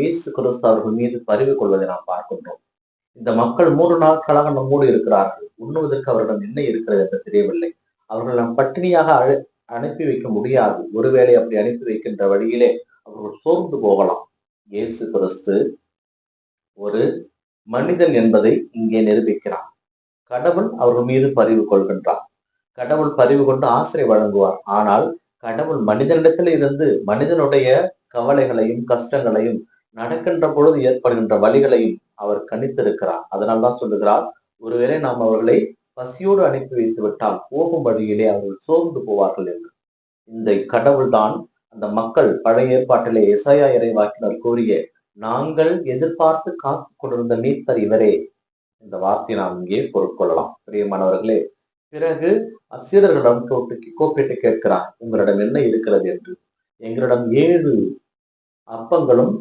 இயேசு கிறிஸ்து அவர்கள் மீது பரிவு கொள்வதை நாம் பார்க்கின்றோம். இந்த மக்கள் 3 நாட்களாக நம்மோடு இருக்கிறார்கள். உண்ணுவதற்கு அவரிடம் என்ன இருக்கிறது என்று தெரியவில்லை. அவர்கள் நாம் பட்டினியாக அனுப்பி வைக்க முடியாது. ஒருவேளை அப்படி அனுப்பி வைக்கின்ற வழியிலே அவர்கள் சோர்ந்து போகலாம். இயேசு கிறிஸ்து ஒரு மனிதன் என்பதை இங்கே நிரூபிக்கிறார். கடவுள் அவர்கள் மீது பரிவு கொள்கின்றார். கடவுள் பரிவு கொண்டு ஆசிரியை வழங்குவார். ஆனால் கடவுள் மனிதனிடத்தில் இருந்து மனிதனுடைய கவலைகளையும் கஷ்டங்களையும் நடக்கின்ற பொழுது ஏற்படுகின்ற வழிகளையும் அவர் கணித்திருக்கிறார். அதனால்தான் சொல்லுகிறார், ஒருவேளை நாம் அவர்களை பசியோடு அனுப்பி வைத்து விட்டால் போகும் வழியிலே அவர்கள் சோர்ந்து போவார்கள் என்று. இந்த கடவுள் தான் அந்த மக்கள் பழைய ஏற்பாட்டிலே எசாயா இறைவாக்கினர் கூறிய நாங்கள் எதிர்பார்த்து காத்து கொண்டிருந்த மீட்பர் இவரே. இந்த வார்த்தையை நாம் இங்கே பொருட்கொள்ளலாம். பிரியமானவர்களே, பிறகு சீடர்களிடம் கூப்பிட்டு கேட்கிறார், உங்களிடம் என்ன இருக்கிறது என்று. எங்களிடம் 7 அப்பங்களும்